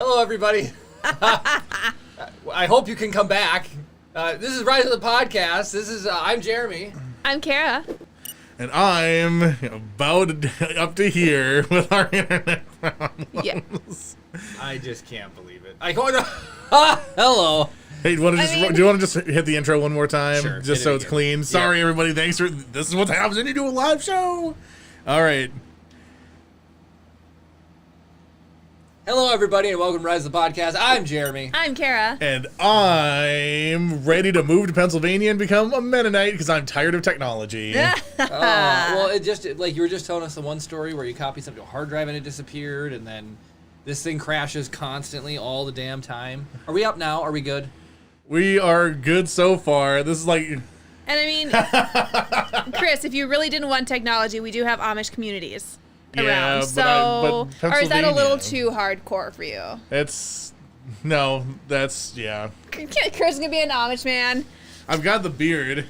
Hello, everybody. I hope you can come back. This is Rise of the Podcast. I'm Jeremy. I'm Kara. And I'm about up to here with our internet problems. Yeah. I just can't believe it. Hello. Hey, do you want to just hit the intro one more time? Sure, just so it's again. clean. Sorry, everybody. Thanks for... This is what happens when you do a live show. All right. Hello, everybody, and welcome to Rise of the Podcast. I'm Jeremy. I'm Kara. And I'm ready to move to Pennsylvania and become a Mennonite because I'm tired of technology. Well, it just, like, you were just telling us the one story where you copied something to a hard drive and it disappeared, and then this thing crashes constantly all the damn time. Are we up now? Are we good? We are good so far. This is like... And I mean, Chris, if you really didn't want technology, we do have Amish communities around. So, or is that a little too hardcore for you? Chris Chris gonna be an Amish man. I've got the beard.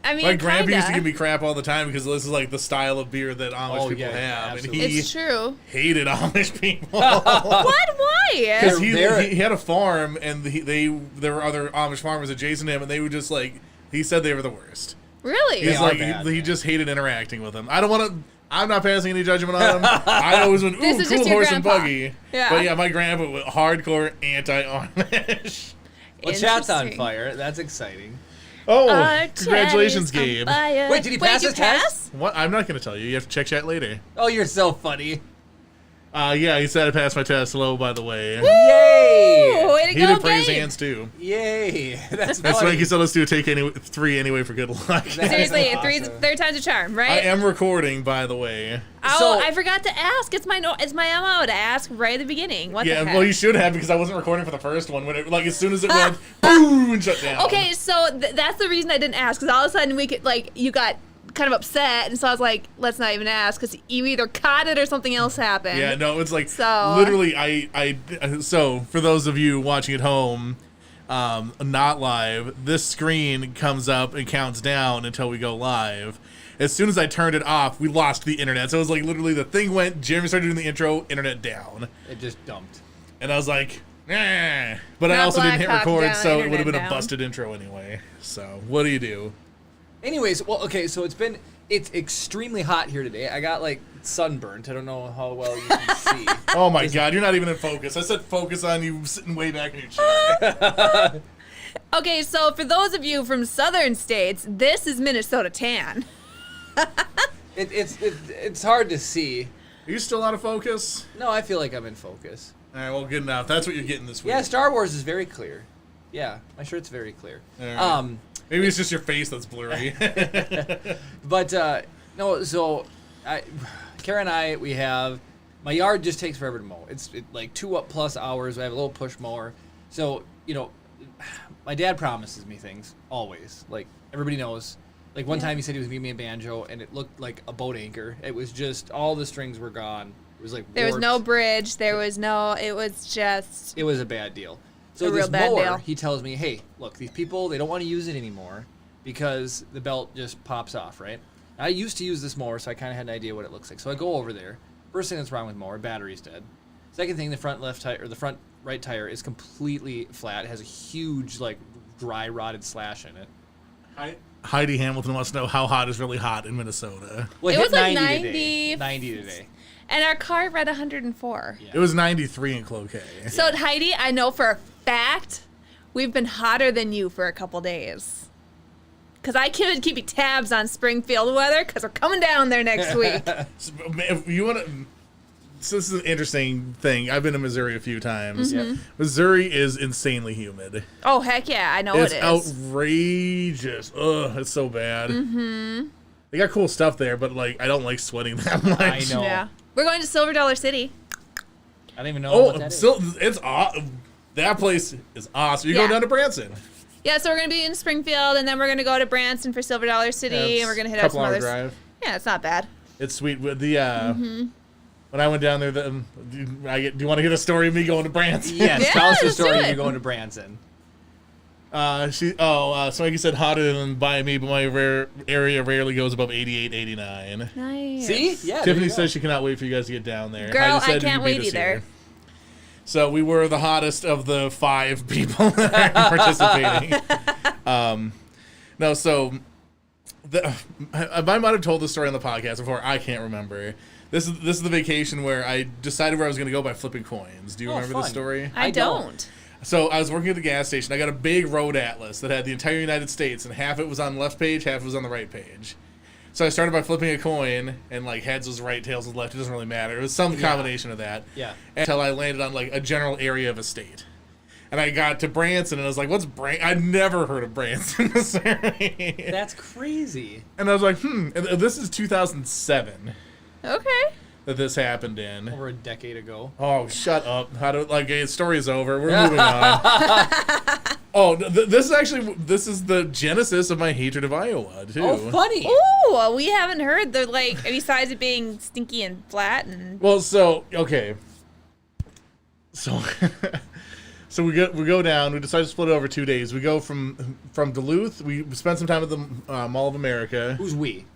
I mean, My grandpa used to kinda. give me crap all the time because this is like the style of beard that Amish people have. absolutely. And he It's true. hated Amish people. What? Why? Because he had a farm and there were other Amish farmers adjacent to him and they would just like, he said they were the worst. Really? He's are like, bad, he man. just hated interacting with them. I'm not passing any judgment on him. I always went, This ooh, is cool just your horse and grandpa. buggy. Yeah. But yeah, my grandpa was hardcore anti-Amish. Well, chat's on Interesting. fire. That's exciting. Oh, Our congratulations, chat is on Gabe. fire. Wait, did he pass you his test? pass? What? I'm not going to tell you. You have to check chat later. Oh, you're so funny. Yeah, he said I passed my test. Hello, by the way. Yay! Way to He go, did praise Gabe. hands too. Yay! That's That's funny. why he said let's do take 3 anyway for good luck. That- Seriously, Awesome. third time's a charm, I right? am recording, by the way. Oh, So- I forgot to ask. It's my MO to ask right at the beginning. What the Yeah, heck? well, you should have because I wasn't recording for the first one. When it, like as soon as it went, boom, and shut down. Okay, so that's the reason I didn't ask, because all of a sudden you got kind of upset, and so I was like, let's not even ask, because you either caught it or something else happened. Yeah, no, it's like So- literally. So for those of you watching at home, not live, this screen comes up and counts down until we go live. As soon as I turned it off, we lost the internet. So it was like literally the thing went. Jeremy started doing the intro, internet down, It just dumped. and I was like, nah. But I Not also didn't hit Black Hawk record, down, so it would have been internet a down. busted intro anyway. So what do you do? Anyways, well, okay, so it's extremely hot here today. I got like sunburnt. I don't know how well you can see. Oh my God, you're not even in focus. I said focus on you sitting way back in your chair. Okay, so for those of you from southern states, this is Minnesota tan. It's hard to see. Are you still out of focus? No, I feel like I'm in focus. All right, well, good enough. That's what you're getting this week. Yeah, Star Wars is very clear. Yeah, my shirt's very clear. All right. Maybe it's just your face that's blurry. But no, so Kara and I, we have my yard just takes forever to mow. It's like 2+ hours. I have a little push mower. So, my dad promises me things always. Like everybody knows. Like one time he said he was gonna give me a banjo and it looked like a boat anchor. It was just all the strings were gone. It was like There was warped. no bridge. It was just... It was a bad deal. So A this real bad mower, deal. he tells me, hey, look, these people, they don't want to use it anymore because the belt just pops off, right? I used to use this mower, so I kind of had an idea what it looks like. So I go over there. First thing that's wrong with the mower, battery's dead. Second thing, the front left tire or the front right tire is completely flat. It has a huge, like, dry rotted slash in it. Heidi Hamilton wants to know how hot is really hot in Minnesota. Well, It hit was like 90 today. 90 90 today. And our car read 104. Yeah. It was 93 in Cloquet. So, Heidi, I know for a fact we've been hotter than you for a couple days. Because I keep keeping tabs on Springfield weather because we're coming down there next week. If you want to, so this is an interesting thing. I've been to Missouri a few times. Mm-hmm. Yeah. Missouri is insanely humid. Oh, heck yeah. I know It's it is. outrageous. Ugh, it's so bad. Mm-hmm. They got cool stuff there, but like I don't like sweating that much. I know. Yeah. We're going to Silver Dollar City. I don't even know what Oh, that is. still, it's that place is awesome. You Yeah. go down to Branson. Yeah, so we're going to be in Springfield, and then we're going to go to Branson for Silver Dollar City, and we're going to hit up some couple-hour others. drive. Yeah, it's not bad. It's sweet. With the when I went down there, do you want to hear the story of me going to Branson? Yes, Yeah, tell us the let's do story of it. you going to Branson. Smokey said hotter than by me, but my area rarely goes above 88, 89. Nice. See? Yeah. there Tiffany you go. says she cannot wait for you guys to get down there. Girl, Heidi said I can't you'd beat wait us either. here. So we were the hottest of the 5 people that are participating. No, so I might have told this story on the podcast before. I can't remember. This is the vacation where I decided where I was going to go by flipping coins. Do you remember this story? I don't. So I was working at the gas station. I got a big road atlas that had the entire United States, and half it was on the left page, half it was on the right page. So I started by flipping a coin, and like heads was right, tails was left. It doesn't really matter. It was some combination of that. Yeah. Until I landed on like a general area of a state. And I got to Branson, and I was like, what's Branson? I'd never heard of Branson, Missouri. That's crazy. And I was like, And this is 2007 Okay. that this happened in. Over a decade ago. Oh, shut up. The story is over. We're moving on. This is the genesis of my hatred of Iowa, too. Oh, funny. Ooh, we haven't heard the, like, besides it being stinky and flat and... Well, okay. So we go down. We decide to split it over 2 days. We go from Duluth. We spend some time at the Mall of America. Who's we?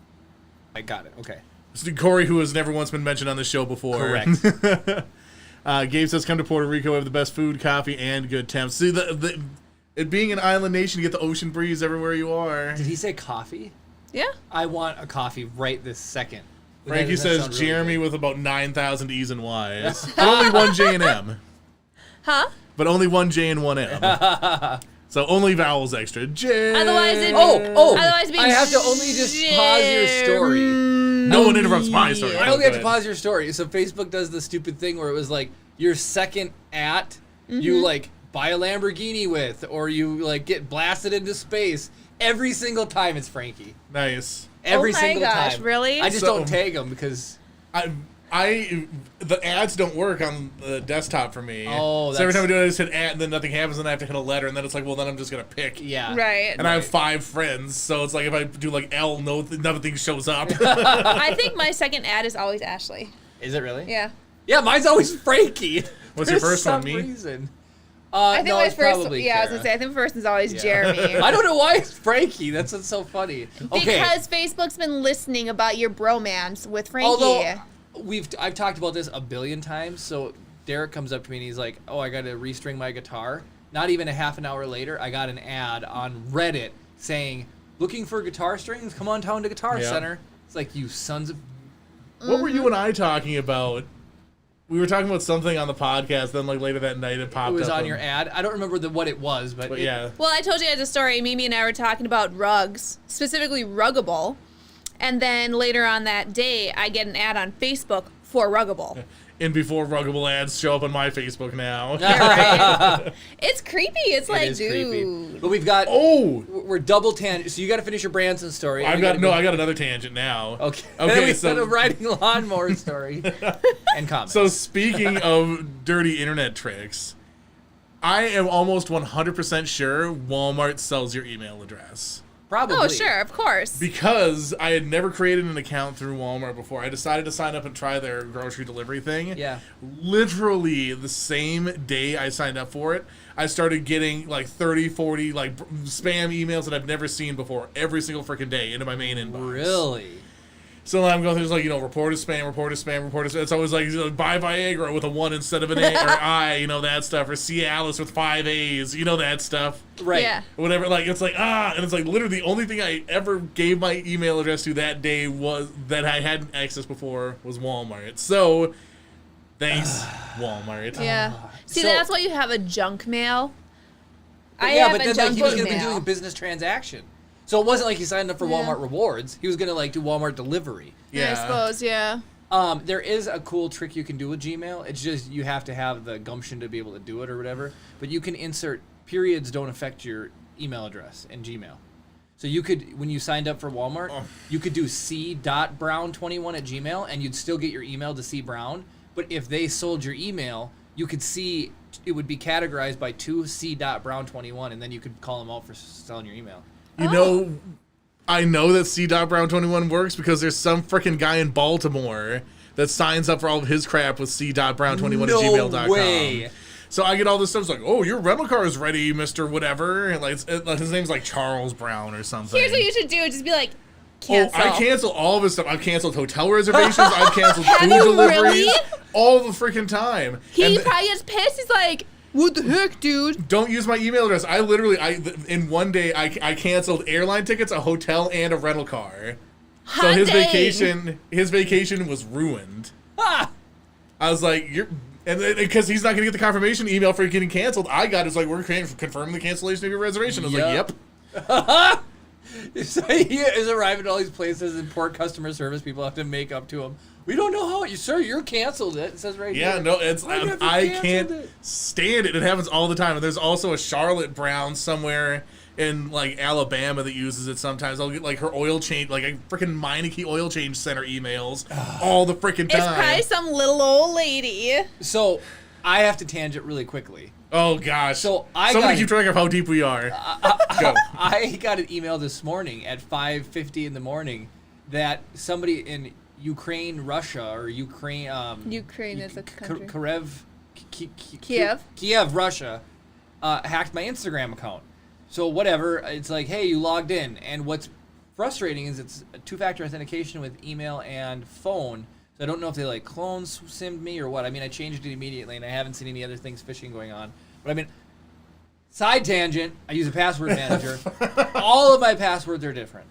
I got it. Okay. It's Corey, who has never once been mentioned on this show before. Correct. Gabe says, come to Puerto Rico. We have the best food, coffee, and good temps. See, it being an island nation, you get the ocean breeze everywhere you are. Did he say coffee? Yeah. I want a coffee right this second. Frankie Doesn't that says, sound really Jeremy good? with about 9,000 E's and Y's. But only one J and M. Huh? But only one J and one M. So only vowels extra. J. Otherwise, it'd be... Otherwise it'd be I have to only just pause your story. No one interrupts my story. I only have to pause your story. So Facebook does the stupid thing where it was like your second you like buy a Lamborghini with, or you like get blasted into space. Every single time it's Frankie. Nice. Every Oh my single gosh, time. really? I just don't tag him because the ads don't work on the desktop for me. Oh, so every time I do it, I just hit ad, and then nothing happens, and then I have to hit a letter, and then it's like, well, then I'm just gonna pick. yeah. Right. And I have 5 friends, so it's like if I do like L, nothing shows up. I think my second ad is always Ashley. Is it really? Yeah. Yeah, mine's always Frankie. What's your first one, For me? some reason. I think no, my it's first. probably Yeah, I was Kara. gonna say. I think my first is always Jeremy. I don't know why it's Frankie. That's what's so funny. Okay. Because Facebook's been listening about your bromance with Frankie. Although I've talked about this a billion times. So Derek comes up to me and he's like, "Oh, I got to restring my guitar." Not even a half an hour later, I got an ad on Reddit saying, "Looking for guitar strings? Come on down to Guitar Center." It's like, you sons of... What were you and I talking about? We were talking about something on the podcast, then like later that night it popped up. It was on your ad. I don't remember what it was, but yeah. Well, I told you guys a story. Mimi and I were talking about rugs, specifically Ruggable. And then later on that day, I get an ad on Facebook for Ruggable. And before Ruggable ads show up on my Facebook now. Yeah, right? It's creepy. It's like, is dude. creepy. But we've got... Oh! We're double tangent. So you got to finish your Branson story. I got another tangent now. Okay. Okay, Instead of writing a lawnmower story and comments. So speaking of dirty internet tricks, I am almost 100% sure Walmart sells your email address. Probably. Oh, sure, of course. Because I had never created an account through Walmart before. I decided to sign up and try their grocery delivery thing. Yeah. Literally the same day I signed up for it, I started getting like 30, 40 like spam emails that I've never seen before every single freaking day into my main inbox. Really? So I'm going through like, report as spam, report as spam, report as spam. It's always like, buy Viagra with a 1 instead of an A or I, that stuff. Or Cialis with 5 A's, that stuff. Right. Yeah. Whatever, like, it's like, and it's like literally the only thing I ever gave my email address to that day was that I hadn't accessed before was Walmart. So, thanks, Walmart. Yeah. See, So- that's why you have a junk mail. I yeah, have but a then junk he was going to be email. doing a business transaction. So it wasn't like he signed up for Walmart Rewards. He was going to like do Walmart delivery. I suppose, yeah. There is a cool trick you can do with Gmail. It's just you have to have the gumption to be able to do it or whatever. But you can insert periods don't affect your email address in Gmail. So you could, when you signed up for Walmart, you could do c.brown21@gmail and you'd still get your email to C Brown. But if they sold your email, you could see it would be categorized by 2c.brown21 and then you could call them out for selling your email. I know that C.Brown21 works because there's some freaking guy in Baltimore that signs up for all of his crap with c.brown21@gmail.com. No way. So I get all this stuff. It's like, oh, your rental car is ready, Mr. Whatever. And like his name's like Charles Brown or something. Here's what you should do. Just be like, cancel? Oh, I cancel all of his stuff. I've canceled hotel reservations. I've canceled Have food you deliveries really? all the freaking time. He probably gets pissed. He's like, what the heck, dude? Don't use my email address. I literally, in one day, I canceled airline tickets, a hotel, and a rental car. So his vacation was ruined. Ah! I was like, and because he's not going to get the confirmation email for getting canceled, I got it's like, we're confirming the cancellation of your reservation. I was like, yep. So he is arriving at all these places and poor customer service people have to make up to him. We don't know how sir, you're canceled it says right here. Yeah, no, I can't stand it. It happens all the time. And there's also a Charlotte Brown somewhere in like Alabama that uses it sometimes. I'll get like her oil change, like a freaking Meineke oil change center emails all the freaking time. It's probably some little old lady. So I have to tangent really quickly. Oh gosh. So somebody keep track of how deep we are. Go. I got an email this morning at 5:50 in the morning that somebody in Ukraine, Russia, or Ukraine. Ukraine is a country. Kiev, Russia, hacked my Instagram account. So whatever, it's like, hey, you logged in, and what's frustrating is it's a two-factor authentication with email and phone. So I don't know if they like clones simmed me or what. I mean, I changed it immediately, and I haven't seen any other things phishing going on. But I mean, side tangent, I use a password manager. All of my passwords are different.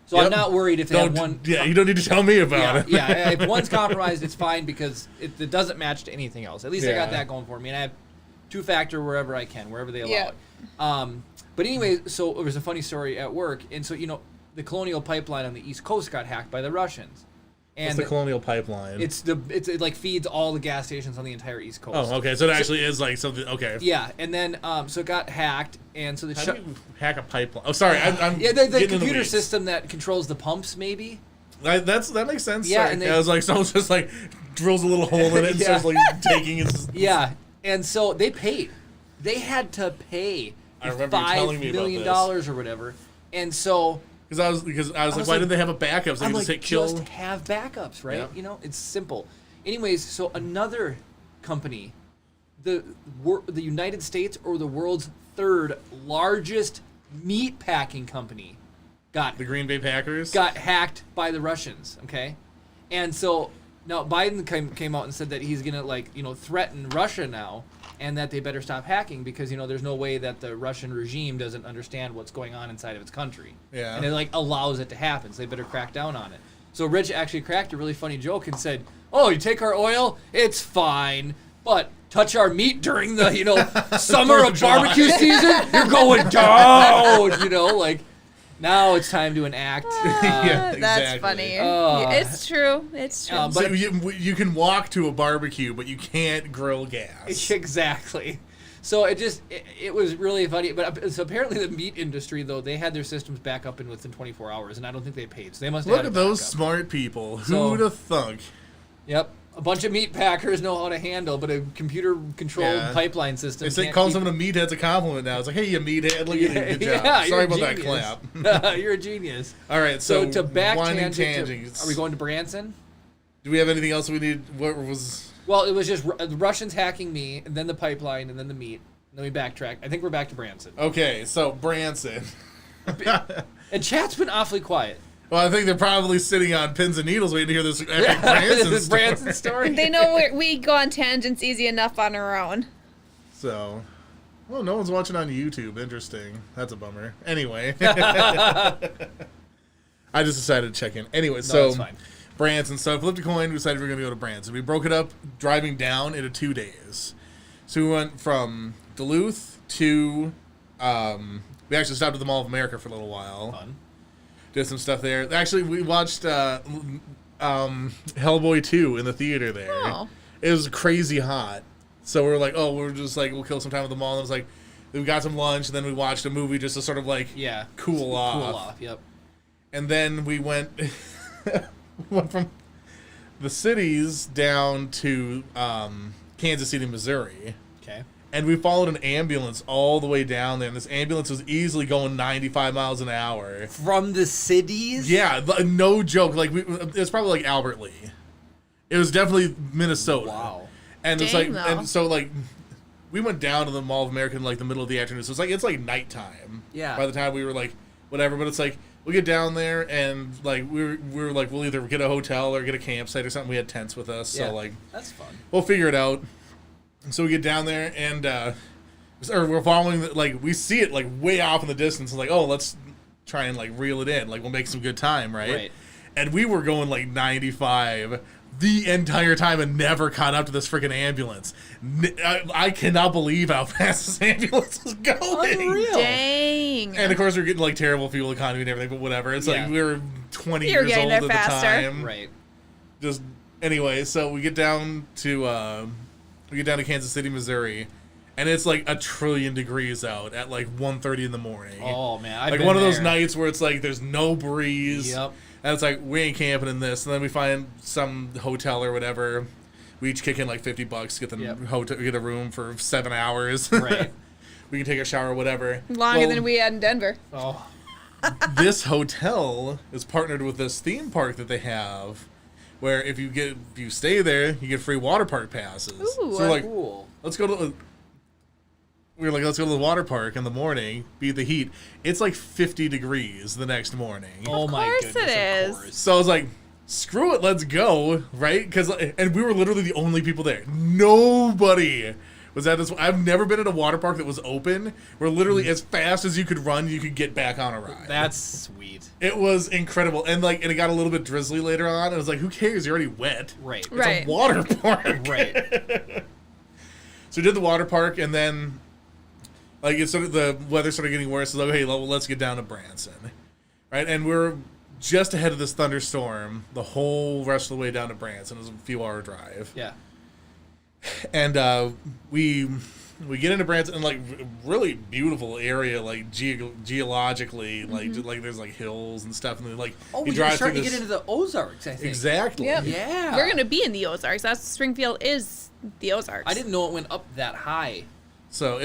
So I'm not worried if they have one. Yeah, you don't need to tell me about it. Yeah, if one's compromised, it's fine because it doesn't match to anything else. At least I got that going for me. And I have two-factor wherever I can, wherever they allow it. But anyway, so it was a funny story at work. And so, the Colonial Pipeline on the East Coast got hacked by the Russians. And what's the Colonial Pipeline? It like feeds all the gas stations on the entire East Coast. Oh, okay. So it actually is like something. Okay. Yeah, and then so it got hacked, and so how do you hack a pipeline? Oh, sorry, I'm the computer system that controls the pumps, maybe. That makes sense. Yeah, sorry. and I was like, someone's just like drills a little hole in it and starts like taking his. Yeah, and so they paid. They had to pay $5 million or whatever, and so. Because I was like, why did they have a backup? So I'm just like, hit kill. just have backups, right? Yeah. It's simple. Anyways, so another company, the United States or the world's third largest meat packing company, the Green Bay Packers got hacked by the Russians. Okay, and so now Biden came out and said that he's gonna threaten Russia now. And that they better stop hacking because, there's no way that the Russian regime doesn't understand what's going on inside of its country. Yeah. And it, allows it to happen, so they better crack down on it. So Rich actually cracked a really funny joke and said, oh, you take our oil? It's fine. But touch our meat during the, summer of barbecue season? You're going down, now it's time to enact. Yeah, exactly. That's funny. It's true. It's true. But so you can walk to a barbecue, but you can't grill gas. Exactly. So it was really funny. But so apparently the meat industry, though, they had their systems back up in within 24 hours, and I don't think they paid. So they must have Look at those smart people. Who'd have thunk? Yep. A bunch of meat packers know how to handle, but a computer-controlled pipeline system. They say call someone a meathead's a compliment now. It's like, hey, you meathead, look at you, good job. Yeah, sorry about that clap. You're a genius. All right, so to back tangents. Are we going to Branson? Do we have anything else we need? What was? Well, it was just the Russians hacking me, and then the pipeline, and then the meat. And then we backtrack. I think we're back to Branson. Okay, so Branson. And chat's been awfully quiet. Well, I think they're probably sitting on pins and needles waiting to hear this epic Branson story. They know we go on tangents easy enough on our own. So, well, no one's watching on YouTube. Interesting. That's a bummer. Anyway. I just decided to check in. Anyway, that's fine. Branson. So I flipped a coin. We decided we were going to go to Branson. We broke it up driving down into 2 days. So we went from Duluth to... we actually stopped at the Mall of America for a little while. Fun. Did some stuff there. Actually, we watched Hellboy 2 in the theater there. Oh. It was crazy hot. So we were like, we'll kill some time at the mall. And it was like, we got some lunch, and then we watched a movie just to sort of cool off. Cool off, yep. And then we went from the cities down to Kansas City, Missouri. Okay. And we followed an ambulance all the way down there, and this ambulance was easily going 95 miles an hour. From the cities? Yeah, no joke. It was probably like Albert Lee. It was definitely Minnesota. Wow. And it's Dang, and so we went down to the Mall of America in the middle of the afternoon. So it's like nighttime. Yeah. By the time we were whatever, but it's we get down there and like we're like we'll either get a hotel or get a campsite or something. We had tents with us, so like that's fun. We'll figure it out. So we get down there and or we're following like we see it like way off in the distance. And like, oh, let's try and like reel it in. Like we'll make some good time, right? And we were going like 95 the entire time and never caught up to this freaking ambulance. I cannot believe how fast this ambulance is going. Unreal. Dang. And of course we're getting like terrible fuel economy and everything, but whatever. It's like we were 20 You're years old getting at there faster. the time. Right. Just anyway, so we get down to Kansas City, Missouri, and it's like 1,000,000,000,000 degrees out at like 1:30 in the morning. Oh man, I've like been one of those there. nights where it's like there's no breeze. Yep. And it's like, we ain't camping in this. And then we find some hotel or whatever. We each kick in like $50, get the get a room for 7 hours. Right. We can take a shower or whatever. Longer than we had in Denver. Oh. This hotel is partnered with this theme park that they have, where if you stay there, you get free water park passes. Ooh. So we're like, Cool. let's go to the water park in the morning, beat the heat. It's like 50 degrees the next morning. Oh my course goodness. it is. Of course. So I was like, screw it, let's go, right? And we were literally the only people there. Nobody was at this. I've never been at a water park that was open, where literally as fast as you could run, you could get back on a ride. That's sweet. It was incredible. And it got a little bit drizzly later on. And I was like, who cares? You're already wet. Right. It's a water park. Right. So we did the water park, and then the weather started getting worse. So like, hey, let's get down to Branson, right? And we're just ahead of this thunderstorm the whole rest of the way down to Branson. It was a few-hour drive. Yeah. And we get into Branson, and like really beautiful area, like geologically, like there's like hills and stuff, and then like Oh, you're starting to get into the Ozarks, I think. Exactly. Yep. Yeah. We're going to be in the Ozarks. That's Springfield is the Ozarks. I didn't know it went up that high. So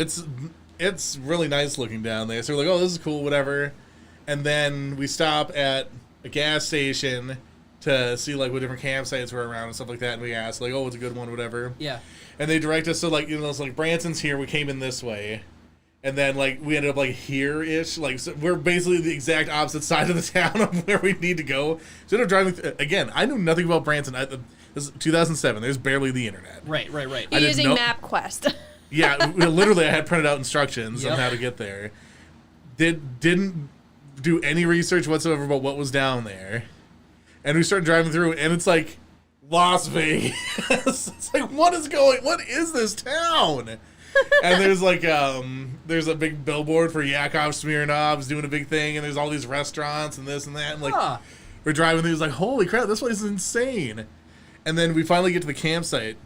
it's really nice looking down there. So we're like, oh, this is cool, whatever. And then we stop at a gas station to see like what different campsites were around and stuff like that. And we asked like, oh, what's a good one, whatever. Yeah. And they direct us. So like, it's like Branson's here. We came in this way. And then like we ended up like here-ish. Like so we're basically the exact opposite side of the town of where we need to go. So ended up driving. Again, I knew nothing about Branson. This is 2007. There's barely the internet. Right. You're using MapQuest. Yeah, literally, I had printed out instructions on how to get there. Didn't do any research whatsoever about what was down there, and we started driving through, and it's like Las Vegas. It's like, what is this town? And there's like there's a big billboard for Yakov Smirnov's doing a big thing, and there's all these restaurants and this and that, and like we're driving through, it's like, holy crap, this place is insane. And then we finally get to the campsite.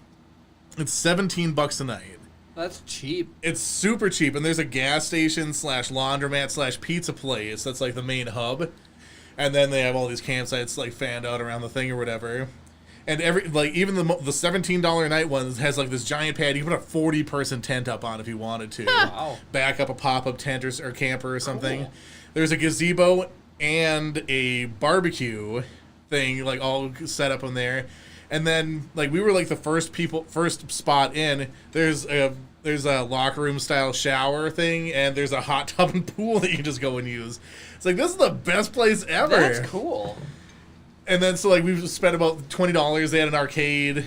It's $17 a night. That's cheap. It's super cheap, and there's a gas station / laundromat / pizza place that's like the main hub, and then they have all these campsites like fanned out around the thing or whatever. And even the $17 a night one has like this giant pad. You can put a 40-person tent up on if you wanted to. Wow. Back up a pop-up tent or camper or something. Cool. There's a gazebo and a barbecue thing like all set up in there. And then like we were like the first spot in. There's a locker room style shower thing, and there's a hot tub and pool that you can just go and use. It's like, this is the best place ever. That's cool. And then so like we spent about $20. They had an arcade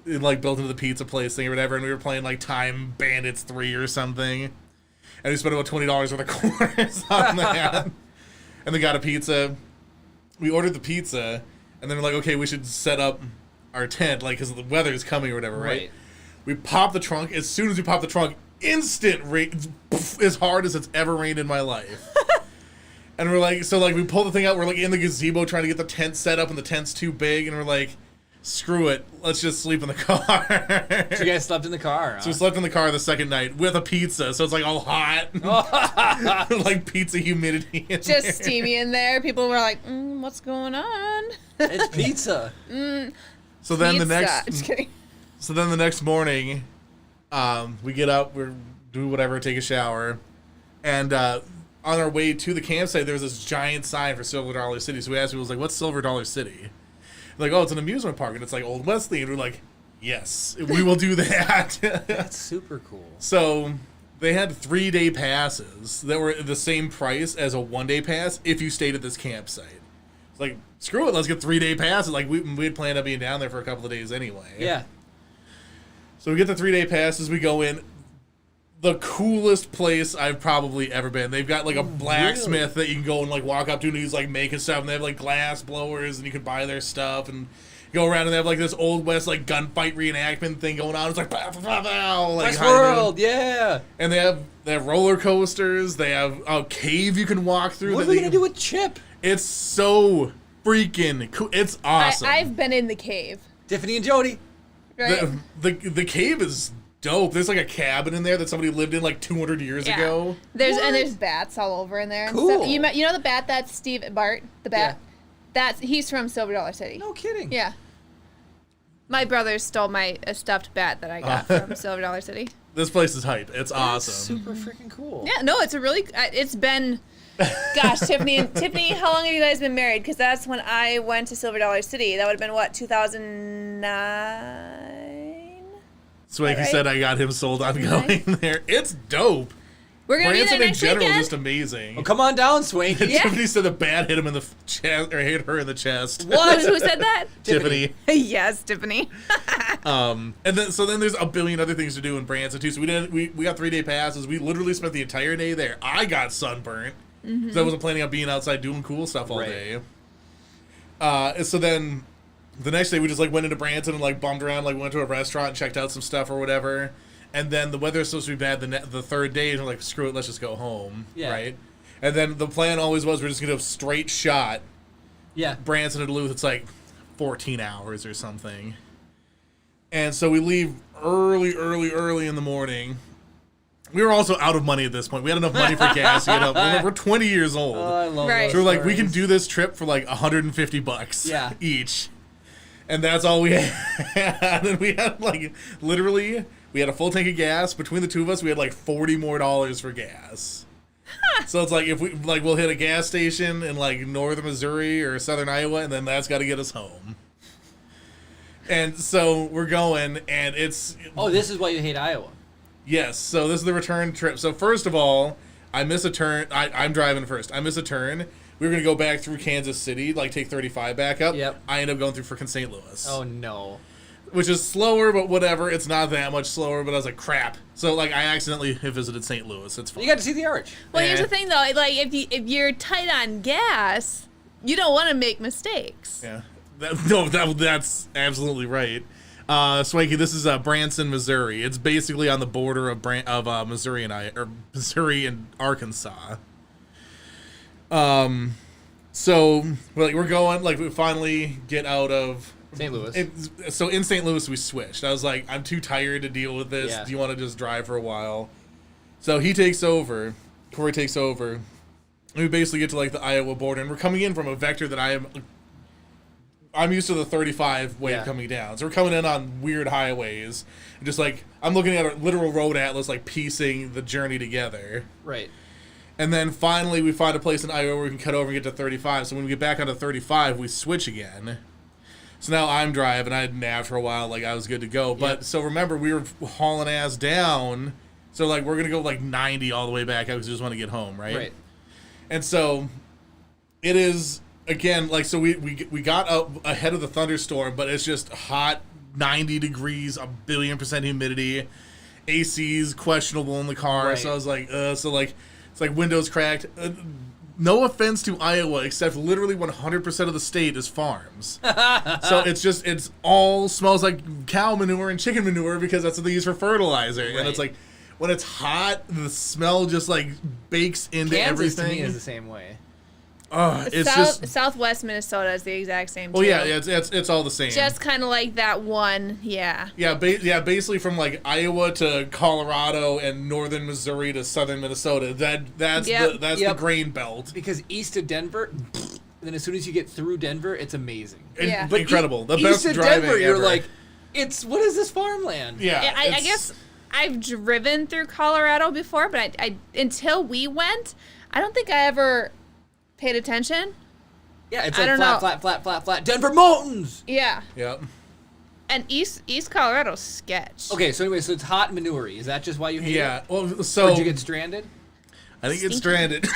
like built into the pizza place thing or whatever, and we were playing like Time Bandits 3 or something. And we spent about $20 worth of quarters on that. And they got a pizza. We ordered the pizza, and then we're like, okay, we should set up our tent, like, because the weather's coming or whatever, right? We pop the trunk. As soon as we pop the trunk, instant rain, as hard as it's ever rained in my life. And we're like, so like we pull the thing out. We're like in the gazebo trying to get the tent set up, and the tent's too big. And we're like, screw it, let's just sleep in the car. So you guys slept in the car, huh? So we slept in the car the second night with a pizza, so it's like all hot, like pizza humidity. Just steamy in there. People were like, "What's going on?" It's pizza. So then Pizza. Just kidding. So then the next morning, we get up, we do whatever, take a shower, and on our way to the campsite, there was this giant sign for Silver Dollar City. So we asked people, like, what's Silver Dollar City? Like, oh, it's an amusement park, and it's like Old West themed. We're like, yes, we will do that. That's super cool. So They had 3-day passes that were the same price as a 1-day pass if you stayed at this campsite. It's like, screw it, let's get 3-day passes. Like, we had planned on being down there for a couple of days anyway. Yeah. So we get the 3-day passes, we go in. The coolest place I've probably ever been. They've got like a blacksmith that you can go and like walk up to and he's like making stuff, and they have like glass blowers and you can buy their stuff and go around, and they have like this Old West like gunfight reenactment thing going on. It's like pow, pow, pow, pow, like Westworld, yeah. And they have roller coasters. They have a cave you can walk through. What are we gonna do with Chip? It's so freaking cool. It's awesome. I've been in the cave. Tiffany and Jody. Right? The cave is dope. There's like a cabin in there that somebody lived in like 200 years ago. There's bats all over in there. And Cool. stuff. You know the bat that's Steve Bart, the bat? Yeah. He's from Silver Dollar City. No kidding. Yeah. My brother stole a stuffed bat that I got from Silver Dollar City. This place is hype. It's That's awesome. super freaking cool. Yeah, no, it's a really. It's been, gosh, Tiffany, how long have you guys been married? Because that's when I went to Silver Dollar City. That would have been what, 2009. Swanky Right? said I got him sold on going there. It's dope. We're gonna Branson be there in next general is weekend. just amazing. Well, come on down, Swanky. Yeah. Tiffany said the bat hit him in the chest, or hit her in the chest. What? Who said that? Tiffany. Yes, Tiffany. And then there's a billion other things to do in Branson too. So we got 3-day passes. We literally spent the entire day there. I got sunburnt because I wasn't planning on being outside doing cool stuff all day. So then the next day we just like went into Branson and like bummed around, like went to a restaurant and checked out some stuff or whatever. And then the weather is supposed to be bad the third day, and we're like, screw it, let's just go home. Yeah. Right? And then the plan always was we're just going to have straight shot Yeah. Branson to Duluth. It's like 14 hours or something. And so we leave early in the morning. We were also out of money at this point. We had enough money for gas to get up. We're 20 years old. Oh, I love Right. those So we're like, we can stories. do this trip for like $150 Yeah. each. And that's all we had. And we had like, literally, we had a full tank of gas. Between the two of us, we had like $40 more for gas. So it's like, if we, like, we'll hit a gas station in like northern Missouri or southern Iowa, and then that's got to get us home. And so we're going, and it's... Oh, this is why you hate Iowa. Yes, so this is the return trip. So first of all, I miss a turn. I'm driving first. I miss a turn. We were going to go back through Kansas City, like take 35 back up. Yep. I end up going through freaking St. Louis. Oh, no. Which is slower, but whatever. It's not that much slower, but I was like, crap. So, like, I accidentally have visited St. Louis. It's fine. You got to see the arch. Well, here's Yeah. the thing, though. Like, if you're tight on gas, you don't want to make mistakes. Yeah. That's absolutely right. Swanky, this is Branson, Missouri. It's basically on the border of Missouri and Arkansas. So we're going, like, we finally get out of St. Louis. So in St. Louis we switched. I was like, I'm too tired to deal with this. Yeah. Do you want to just drive for a while? So he takes over. Corey takes over. And we basically get to like the Iowa border, and we're coming in from a vector that I'm used to the 35 way of coming down. So we're coming in on weird highways. And just like, I'm looking at a literal road atlas, like piecing the journey together. Right. And then finally we find a place in Iowa where we can cut over and get to 35. So when we get back onto 35, we switch again. So now I'm driving. I had napped for a while, like I was good to go. But so remember, we were hauling ass down. So like we're gonna go like 90 all the way back because we just want to get home, right? Right. And so it is again like so we got up ahead of the thunderstorm, but it's just hot, 90 degrees, 1,000,000,000% humidity, AC's questionable in the car. Right. So I was like, so like it's like windows cracked. No offense to Iowa, except literally 100% of the state is farms. So it's all smells like cow manure and chicken manure because that's what they use for fertilizer. Right. And it's like, when it's hot, the smell just like bakes into Kansas to everything. me is the same way. It's just, Southwest Minnesota is the exact same. well, too. yeah, it's all the same. Just kind of like that one, yeah. Yeah, basically from like Iowa to Colorado and northern Missouri to southern Minnesota. That's Yep. the grain belt. Because east of Denver, then as soon as you get through Denver, it's amazing. Yeah. But incredible. The east best of driving Denver, you're ever. like, what is this farmland? Yeah, I it's- guess I've driven through Colorado before, but I until we went, I don't think I ever paid attention. Yeah, it's I like don't know. flat. Denver Mountains. Yeah. Yep. And East Colorado's sketch. Okay, so anyway, so it's hot and manure. Is that just why you hate it? Yeah. Well, Or so did you get stranded? I think it's stranded.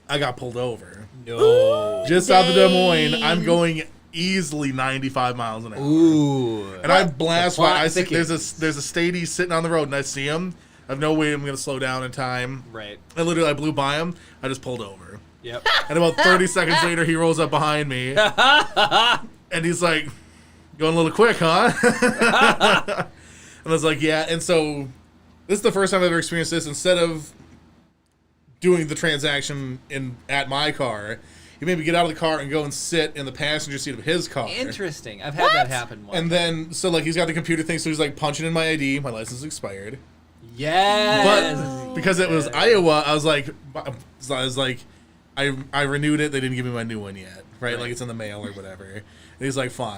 I got pulled over. No. Just south of Des Moines, Dang. I'm going easily 95 miles an hour. Ooh. And I blast by. I see thickens. there's a Stady sitting on the road, and I see him. I have no way I'm gonna slow down in time. Right. I blew by him. I just pulled over. Yep. And about 30 seconds later, he rolls up behind me, and he's like, "Going a little quick, huh?" And I was like, "Yeah." And so this is the first time I've ever experienced this. Instead of doing the transaction at my car, he made me get out of the car and go and sit in the passenger seat of his car. Interesting. I've had that happen once. And then, so like, he's got the computer thing, so he's like punching in my ID. My license expired. Yes. But because it was Iowa, I was like, I renewed it. They didn't give me my new one yet, right? Like it's in the mail or whatever. And he's like, fine.